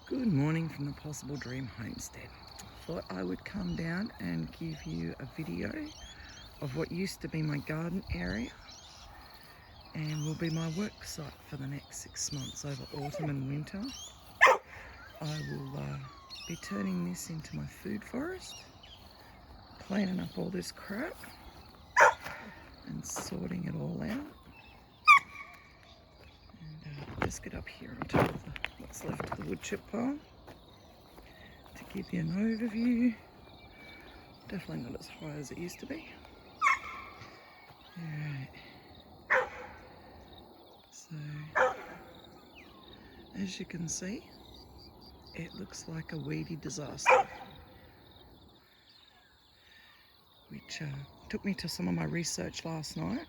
Good morning from the Possible Dream Homestead. Thought I would come down and give you a video of what used to be my garden area and will be my work site for the next 6 months over autumn and winter. I will be turning this into my food forest, cleaning up all this crap and sorting it all out. And just get up here on top of what's left of the wood chip pile to give you an overview. Definitely not as high as it used to be. Alright. So, as you can see, it looks like a weedy disaster, which took me to some of my research last night.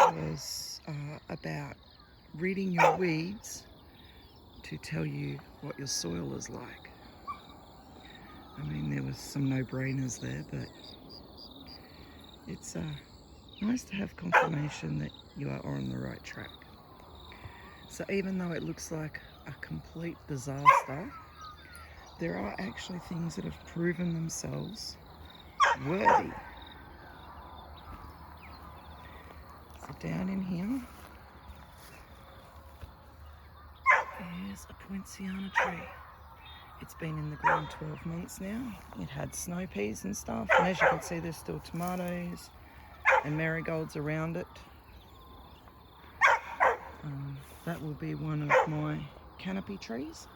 It was about reading your weeds to tell you what your soil is like. I mean, there was some no-brainers there, but it's nice to have confirmation that you are on the right track. So even though it looks like a complete disaster, there are actually things that have proven themselves worthy. So down in here is a poinciana tree. It's been in the ground 12 months now. It had snow peas and stuff, and as you can see, there's still tomatoes and marigolds around it. That will be one of my canopy trees.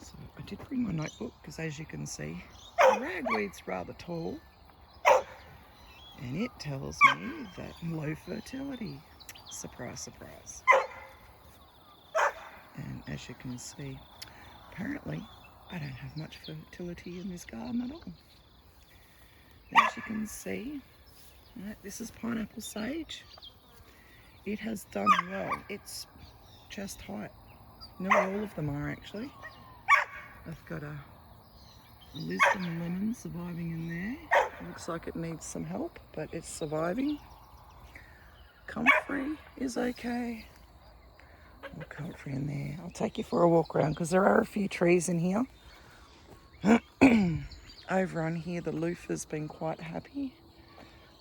So I did bring my notebook because, as you can see, the ragweed's rather tall, and it tells me that low fertility. Surprise, surprise. And as you can see, apparently I don't have much fertility in this garden at all. As you can see, right, this is pineapple sage. It has done well. It's chest height. Nearly all of them are actually. I've got a Lisbon lemon surviving in there. It looks like it needs some help, but it's surviving. Comfrey is okay. More comfrey in there. I'll take you for a walk around because there are a few trees in here. Over on here, the loofah's been quite happy.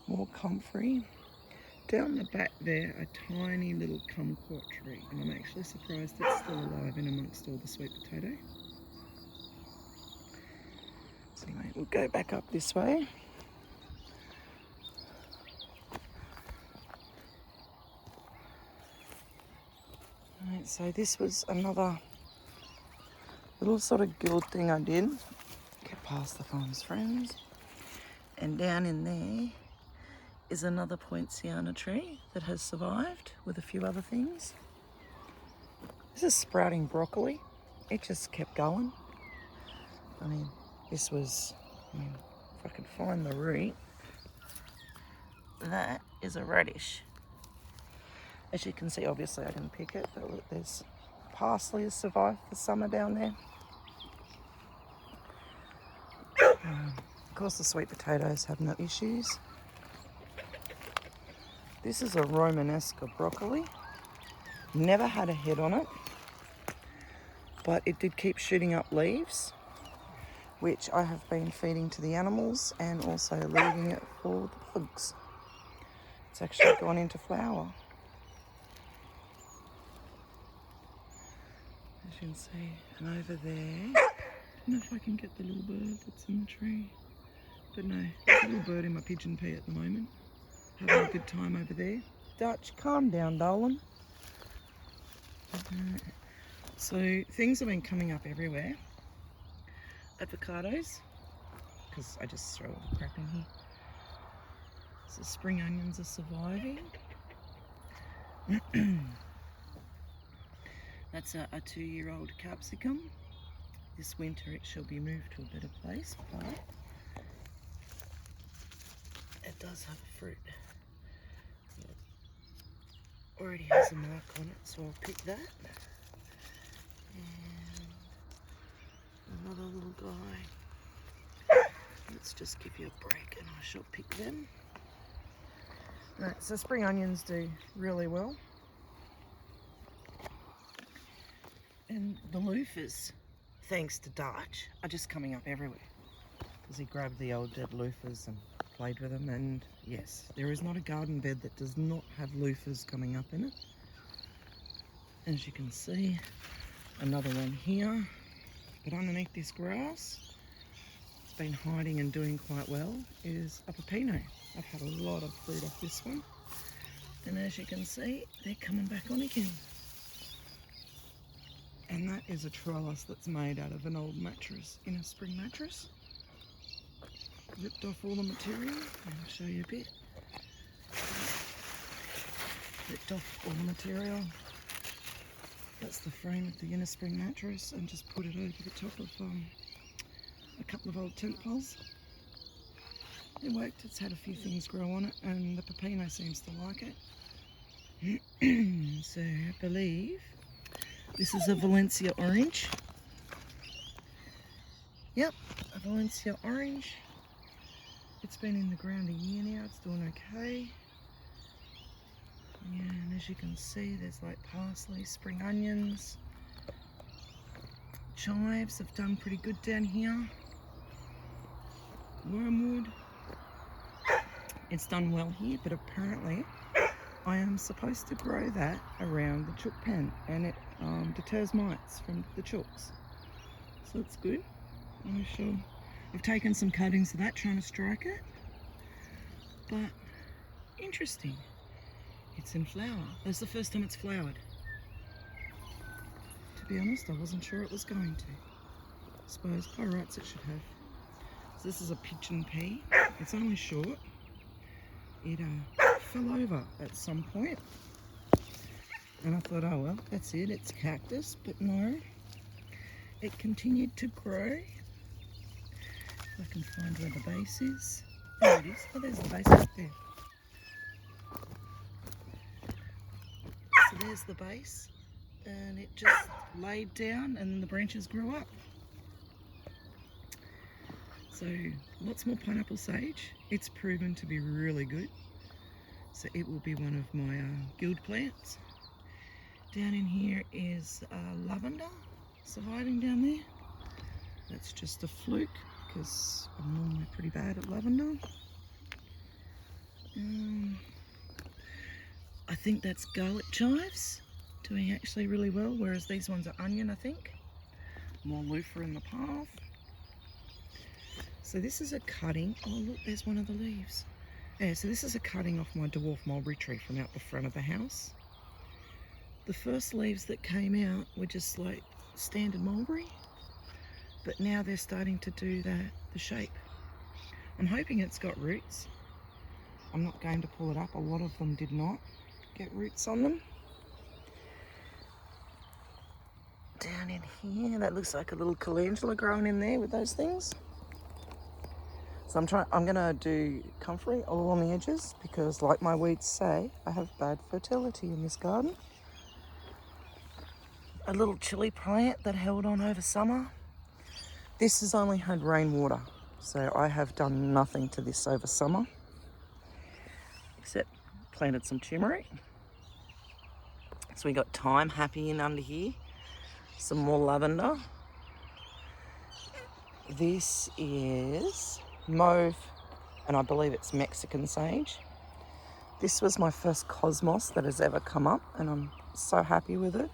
More comfrey. Down the back there, a tiny little kumquat tree, and I'm actually surprised it's still alive in amongst all the sweet potato. So anyway, we'll go back up this way. Right, so this was another little sort of guild thing I did. Get past the farm's friends. And down in there is another poinciana tree that has survived with a few other things. This is sprouting broccoli. It just kept going. I mean, this was, if I can find the root, that is a radish. As you can see, obviously I didn't pick it, but look, there's parsley has survived the summer down there. Of course, the sweet potatoes have no issues. This is a Romanesca broccoli. Never had a head on it, but it did keep shooting up leaves, which I have been feeding to the animals and also leaving it for the bugs. It's actually gone into flower. As you can see, and over there, I don't know if I can get the little bird that's in the tree, but no, there's a little bird in my pigeon pea at the moment, having a good time over there. Dutch, calm down, darling. So things have been coming up everywhere. Avocados, because I just throw all the crap in here. So spring onions are surviving. That's a 2-year-old capsicum. This winter it shall be moved to a better place, but it does have a fruit. It already has a mark on it, so I'll pick that. And another little guy. Let's just give you a break and I shall pick them. Right, so spring onions do really well. And the loofahs, thanks to Dutch, are just coming up everywhere. Because he grabbed the old dead loofahs and played with them. And yes, there is not a garden bed that does not have loofahs coming up in it. As you can see, another one here. But underneath this grass, it's been hiding and doing quite well, is a pepino. I've had a lot of fruit off this one. And as you can see, they're coming back on again. And that is a trellis that's made out of an old mattress, inner spring mattress. Ripped off all the material, and I'll show you a bit. Ripped off all the material. That's the frame of the inner spring mattress, and just put it over the top of a couple of old tent poles. It worked. It's had a few things grow on it, and the pepino seems to like it. So I believe this is a Valencia orange. Yep, a Valencia orange. It's been in the ground a year now. It's doing okay. Yeah, and as you can see, there's like parsley, spring onions. Chives have done pretty good down here. Wormwood. It's done well here, but apparently I am supposed to grow that around the chook pen, and it deters mites from the chooks. So it's good. I've taken some cuttings of that, trying to strike it. But interesting. It's in flower. That's the first time it's flowered. To be honest, I wasn't sure it was going to. I suppose by rights it should have. So this is a pigeon pea. It's only short. It fell over at some point. And I thought, oh well, that's it. It's cactus. But no. It continued to grow. If I can find where the base is. There it is. Oh, there's the base right there. So there's the base, and it just laid down and then the branches grew up. So lots more pineapple sage. It's proven to be really good. So it will be one of my guild plants. Down in here is lavender surviving down there. That's just a fluke because I'm normally pretty bad at lavender. I think that's garlic chives doing actually really well, whereas these ones are onion, I think. More loofah in the path. So this is a cutting. Oh look, there's one of the leaves. Yeah, so this is a cutting off my dwarf mulberry tree from out the front of the house. The first leaves that came out were just like standard mulberry, but now they're starting to do the shape. I'm hoping it's got roots. I'm not going to pull it up. A lot of them did not get roots on them. Down in here, that looks like a little calendula growing in there with those things. So I'm gonna do comfrey all on the edges because, like my weeds say, I have bad fertility in this garden. A little chili plant that held on over summer. This has only had rainwater, so I have done nothing to this over summer, except planted some turmeric. So we got thyme happy in under here. Some more lavender. This is mauve, and I believe it's Mexican sage. This was my first cosmos that has ever come up, and I'm so happy with it.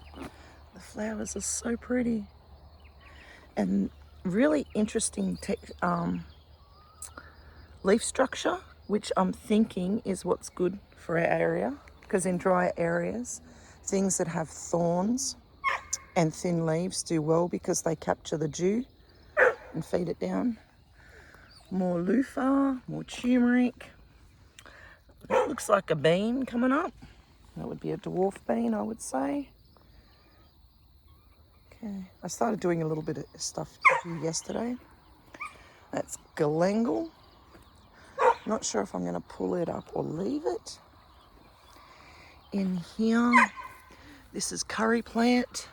The flowers are so pretty and really interesting leaf structure, which I'm thinking is what's good for our area, because in dry areas, things that have thorns and thin leaves do well because they capture the dew and feed it down. More loofah, more turmeric. That looks like a bean coming up. That would be a dwarf bean, I would say. Okay, I started doing a little bit of stuff here yesterday. That's galangal. Not sure if I'm going to pull it up or leave it. In here, this is curry plant.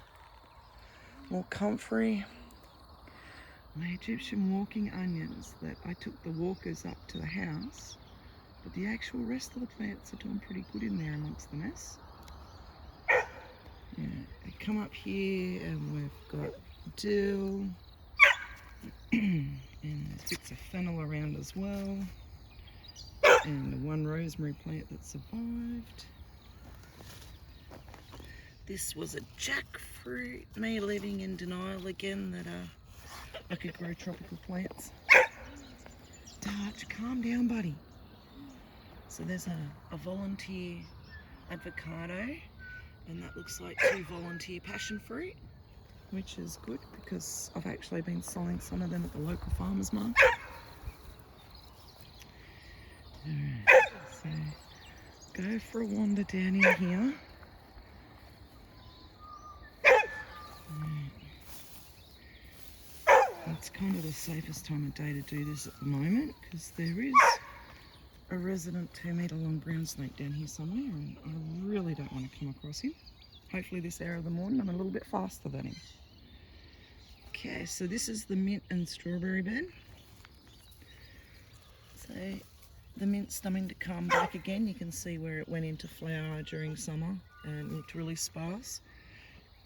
More comfrey. My Egyptian walking onions that I took the walkers up to the house, but the actual rest of the plants are doing pretty good in there amongst the mess. Yeah, come up here and we've got dill and there's bits of fennel around as well, and the one rosemary plant that survived. This was a jackfruit, me living in denial again that I could grow tropical plants. Dutch, calm down, buddy. So there's a volunteer avocado, and that looks like 2 volunteer passion fruit, which is good because I've actually been selling some of them at the local farmers market. Alright, so go for a wander down in here. It's kind of the safest time of day to do this at the moment because there is a resident 2-metre long brown snake down here somewhere, and I really don't want to come across him. Hopefully this hour of the morning I'm a little bit faster than him. Okay, so this is the mint and strawberry bed. So the mint's starting to come back again. You can see where it went into flower during summer and looked really sparse.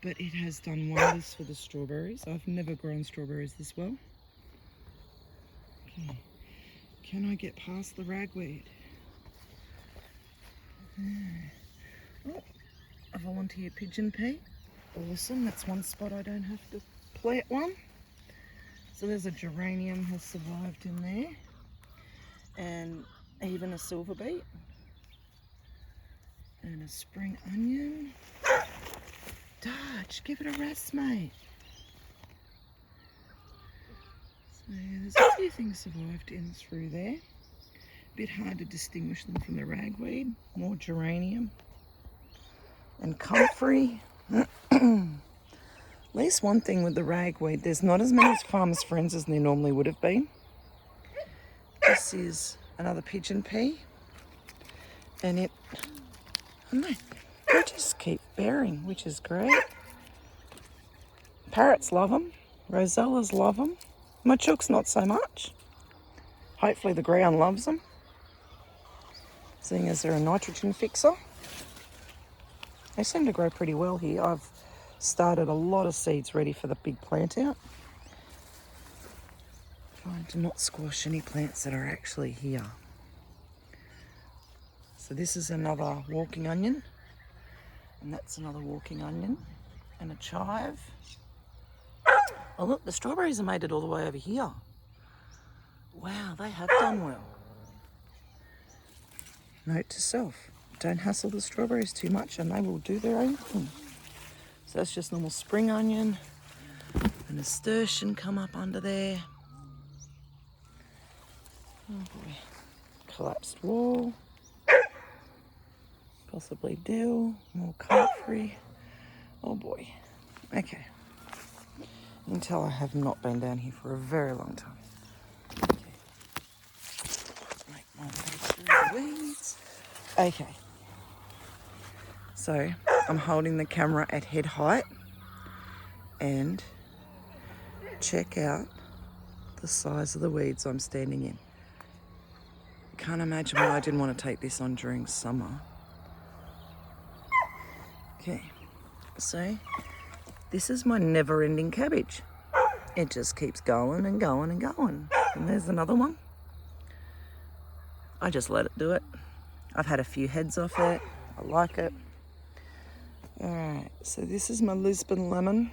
But it has done wonders for the strawberries. I've never grown strawberries this well. Okay, can I get past the ragweed? Oh, a volunteer pigeon pea. Awesome, that's one spot I don't have to plant one. So there's a geranium has survived in there, and even a silver beet, and a spring onion. Dutch, give it a rest, mate. So there's a few things survived in through there. A bit hard to distinguish them from the ragweed. More geranium and comfrey. At least one thing with the ragweed, there's not as many farmers' friends as there normally would have been. This is another pigeon pea, and it, I don't know, they just keep bearing, which is great. Parrots love them, rosellas love them. My chooks not so much. Hopefully the ground loves them, seeing as they're a nitrogen fixer. They seem to grow pretty well here. I've started a lot of seeds ready for the big plant out. Trying to not squash any plants that are actually here. So this is another walking onion, and that's another walking onion, and a chive. Oh look, the strawberries have made it all the way over here. Wow, they have done well. Note to self, don't hassle the strawberries too much and they will do their own thing. So that's just normal spring onion. A nasturtium come up under there. Oh boy, collapsed wall. Possibly dill, more comfrey. Oh boy, okay. You can tell I have not been down here for a very long time. Okay. Make my way through the weeds. Okay. So I'm holding the camera at head height and check out the size of the weeds I'm standing in. Can't imagine why I didn't want to take this on during summer. Okay, so this is my never-ending cabbage. It just keeps going and going and going. And there's another one. I just let it do it. I've had a few heads off it. I like it. Alright, so this is my Lisbon lemon.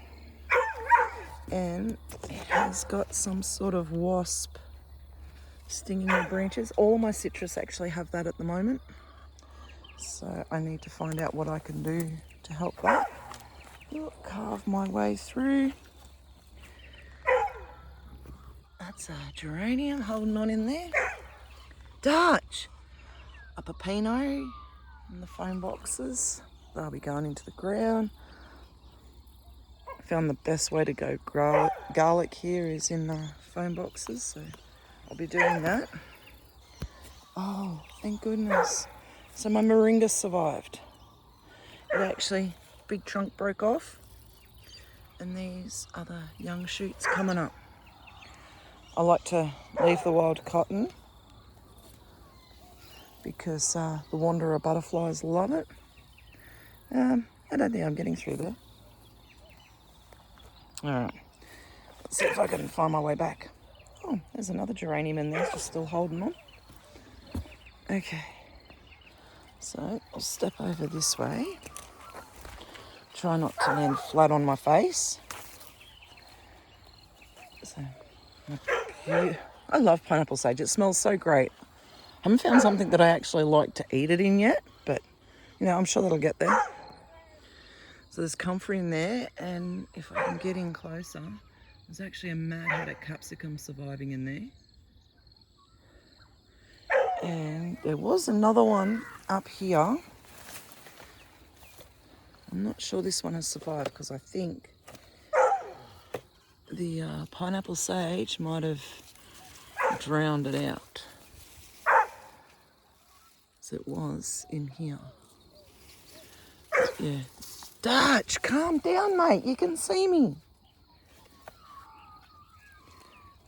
And it has got some sort of wasp stinging the branches. All of my citrus actually have that at the moment. So I need to find out what I can do to help that. Carve my way through. That's a geranium holding on in there. Dutch! A pepino in the foam boxes. They'll be going into the ground. I found the best way to go garlic here is in the foam boxes, so I'll be doing that. Oh, thank goodness. So my moringa survived. It actually, big trunk broke off, and these other young shoots coming up. I like to leave the wild cotton because the wanderer butterflies love it. I don't think I'm getting through there. All right, let's see if I can find my way back. Oh, there's another geranium in there, just still holding on. Okay, so I'll step over this way. Try not to land flat on my face. So, I love pineapple sage. It smells so great. I haven't found something that I actually like to eat it in yet, but you know, I'm sure that'll get there. So there's comfrey in there, and if I can get in closer, there's actually a mad haddock capsicum surviving in there. And there was another one up here. I'm not sure this one has survived because I think the pineapple sage might have drowned it out. So it was in here. Yeah. Dutch, calm down, mate. You can see me.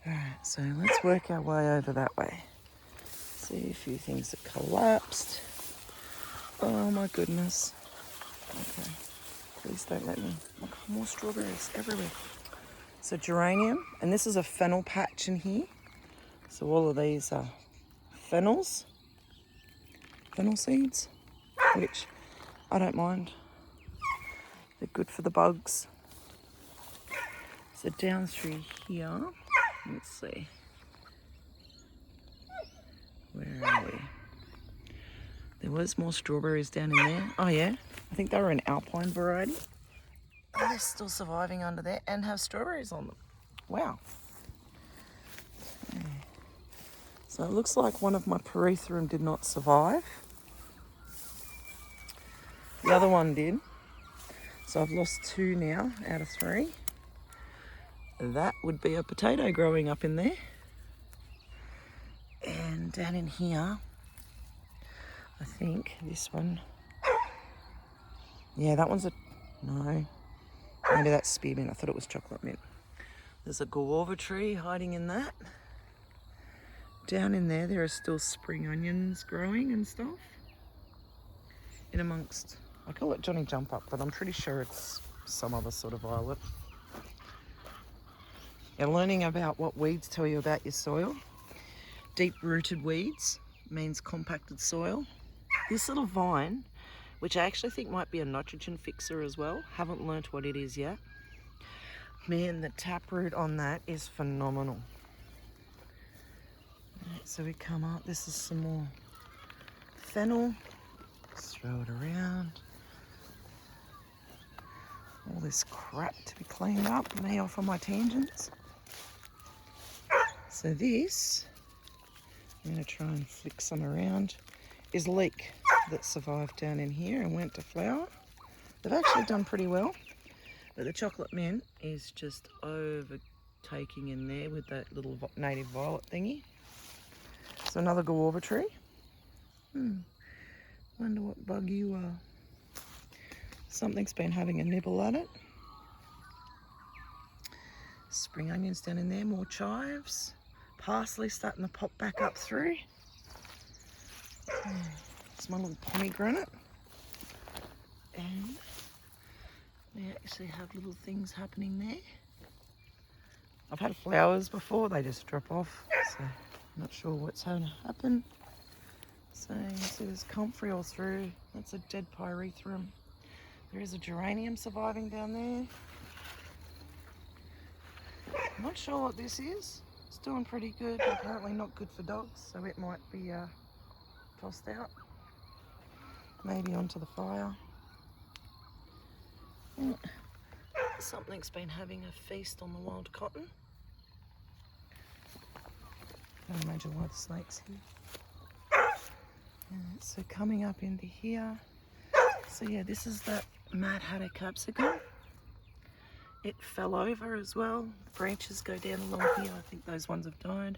Alright, so let's work our way over that way. See a few things that collapsed. Oh my goodness. Okay. Please don't let me. Look, more strawberries everywhere. So geranium, and this is a fennel patch in here. So all of these are fennel seeds, which I don't mind. They're good for the bugs. So down through here, let's see. Where are we? There was more strawberries down in there. Oh yeah, I think they were an alpine variety. Oh, they're still surviving under there and have strawberries on them. Wow. Okay. So it looks like one of my pyrethrum did not survive. The other one did. So I've lost 2 now out of 3. That would be a potato growing up in there. And down in here, I think this one. Yeah, that one's no. Maybe that's spearmint. I thought it was chocolate mint. There's a guava tree hiding in that. Down in there are still spring onions growing and stuff. In amongst, I call it Johnny Jump Up, but I'm pretty sure it's some other sort of violet. You're learning about what weeds tell you about your soil. Deep-rooted weeds means compacted soil. This little vine, which I actually think might be a nitrogen fixer as well, haven't learnt what it is yet. Man, the taproot on that is phenomenal. Right, so we come up, this is some more fennel. Let's throw it around. All this crap to be cleaned up, me off on my tangents. So this, I'm going to try and flick some around, is leek that survived down in here and went to flower. They've actually done pretty well, but the chocolate mint is just overtaking in there with that little native violet thingy. So another guava tree. Wonder what bug you are. Something's been having a nibble at it. Spring onions down in there, more chives. Parsley starting to pop back up through. It's my little pomegranate. And they actually have little things happening there. I've had flowers before, they just drop off. So I'm not sure what's going to happen. So you see there's comfrey all through. That's a dead pyrethrum. There is a geranium surviving down there. I'm not sure what this is. It's doing pretty good. Apparently not good for dogs, so it might be tossed out. Maybe onto the fire. Something's been having a feast on the wild cotton. Can't imagine why the snake's here. So coming up into here. So yeah, this is that mad haddock capsicum. It fell over as well. The branches go down along here. I think those ones have died.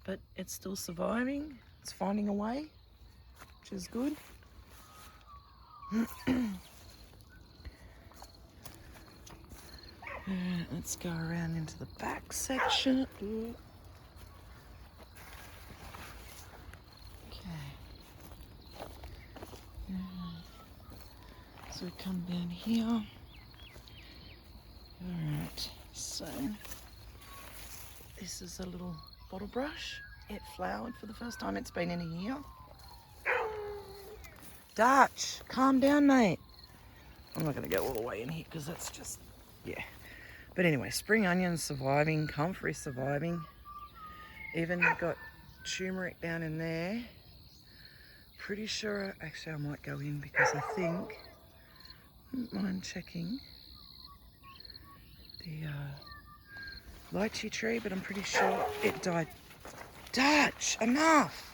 But it's still surviving. It's finding a way, which is good. Let's go around into the back section. Okay. So we come down here. Alright, so this is a little bottle brush. It flowered for the first time it's been in a year. Dutch, calm down, mate. I'm not going to go all the way in here because that's just, yeah. But anyway, spring onions surviving, comfrey surviving. Even got turmeric down in there. Pretty sure, actually I might go in because I think, I don't mind checking the lychee tree, but I'm pretty sure it died. Dutch, enough!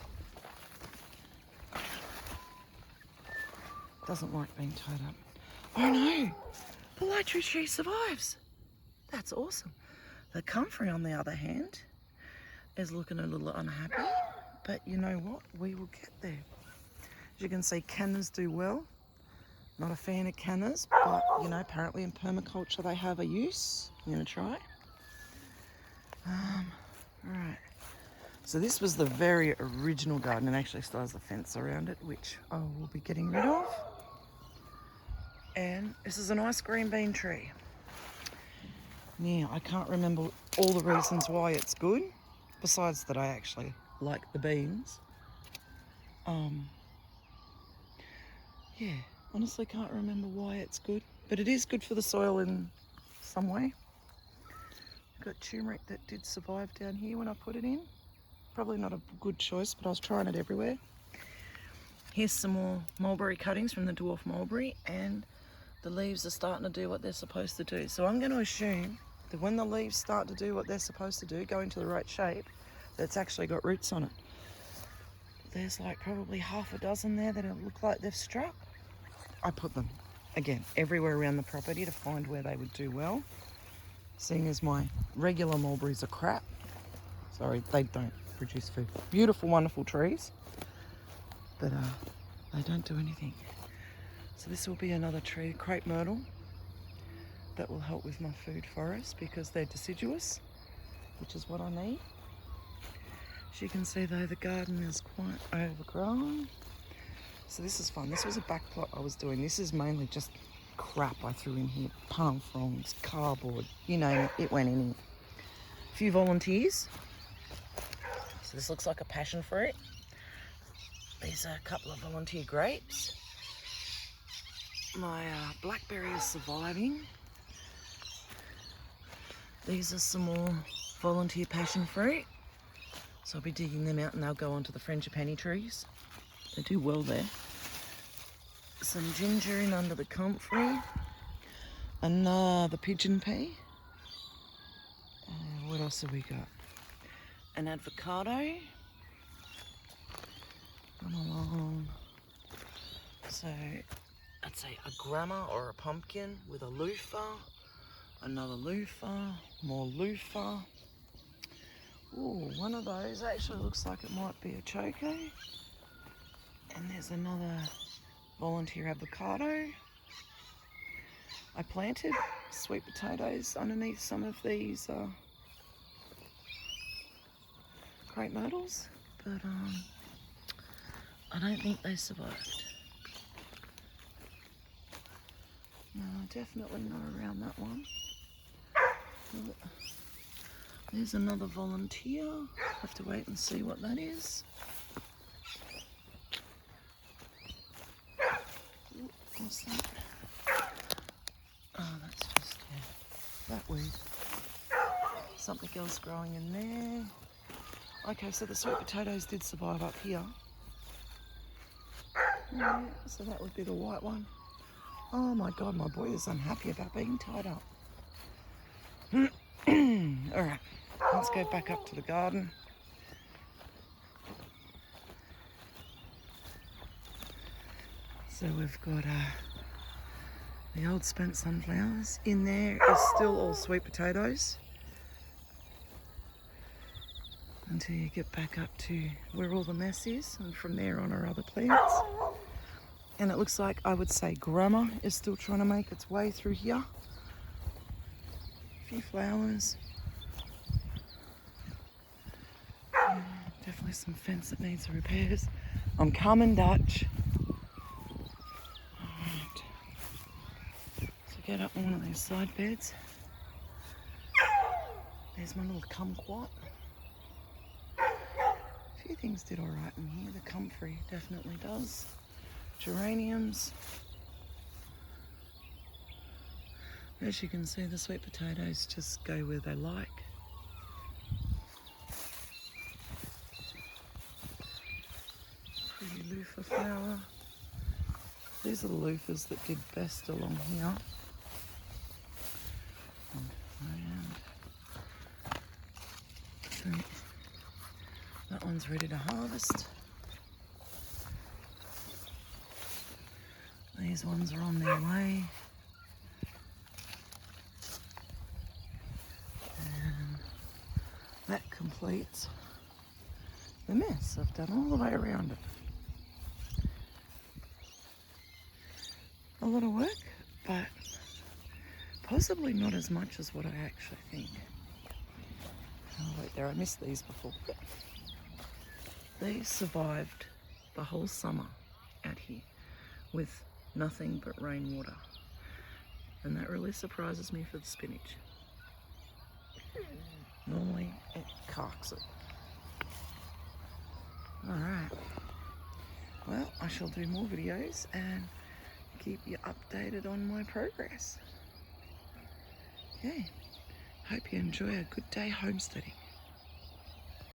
Doesn't like being tied up. Oh no, the lychee tree survives. That's awesome. The comfrey, on the other hand, is looking a little unhappy, but you know what? We will get there. As you can see, cannas do well. Not a fan of cannas, but you know, apparently in permaculture they have a use. I'm gonna try. Alright. So this was the very original garden and actually still has a fence around it, which I will be getting rid of. And this is a nice green bean tree. Now, I can't remember all the reasons why it's good, besides that I actually like the beans. Yeah, honestly can't remember why it's good, but it is good for the soil in some way. Got turmeric that did survive down here when I put it in. Probably not a good choice, but I was trying it everywhere. Here's some more mulberry cuttings from the dwarf mulberry, and the leaves are starting to do what they're supposed to do. So I'm going to assume that when the leaves start to do what they're supposed to do, go into the right shape, that's actually got roots on it. There's like probably half a dozen there that look like they've struck. I put them, again, everywhere around the property to find where they would do well. Seeing as my regular mulberries are crap. Sorry, they don't produce food. Beautiful, wonderful trees, but they don't do anything. So this will be another tree, crepe myrtle, that will help with my food forest because they're deciduous, which is what I need. As you can see though, the garden is quite overgrown. So this is fun. This was a back plot I was doing. This is mainly just crap I threw in here. Palm fronds, cardboard, you name it, it went in here. A few volunteers. So this looks like a passion fruit. These are a couple of volunteer grapes. My blackberry is surviving. These are some more volunteer passion fruit. So I'll be digging them out and they'll go onto the frangipani trees. They do well there. Some ginger in under the comfrey. Another pigeon pea. What else have we got? An avocado. Come along. So I'd say a grama or a pumpkin with a loofah. Another loofah. More loofah. Ooh, one of those actually looks like it might be a choco. And there's another volunteer avocado. I planted sweet potatoes underneath some of these crepe myrtles, but I don't think they survived. No, definitely not around that one. There's another volunteer. Have to wait and see what that is. What's that? Oh, that's just, yeah, that weed. Something else growing in there. Okay, so the sweet potatoes did survive up here. Yeah, so that would be the white one. Oh my God, my boy is unhappy about being tied up. All right, let's go back up to the garden. So we've got the old spent sunflowers. In there is still all sweet potatoes. Until you get back up to where all the mess is, and from there on are other plants. And it looks like, I would say, grama is still trying to make its way through here. A few flowers. Yeah, definitely some fence that needs repairs. I'm coming, Dutch. Alright. So get up on one of these side beds. There's my little kumquat. A few things did alright in here. The comfrey definitely does. Geraniums. As you can see, the sweet potatoes just go where they like. Pretty loofah flower. These are the loofahs that did best along here. And that one's ready to harvest. These ones are on their way. And that completes the mess I've done all the way around it. A lot of work, but possibly not as much as what I actually think. Oh wait there, I missed these before. But they survived the whole summer out here with nothing but rainwater. And that really surprises me for the spinach. Normally it carks it. Alright, well I shall do more videos and keep you updated on my progress. Okay, hope you enjoy a good day homesteading.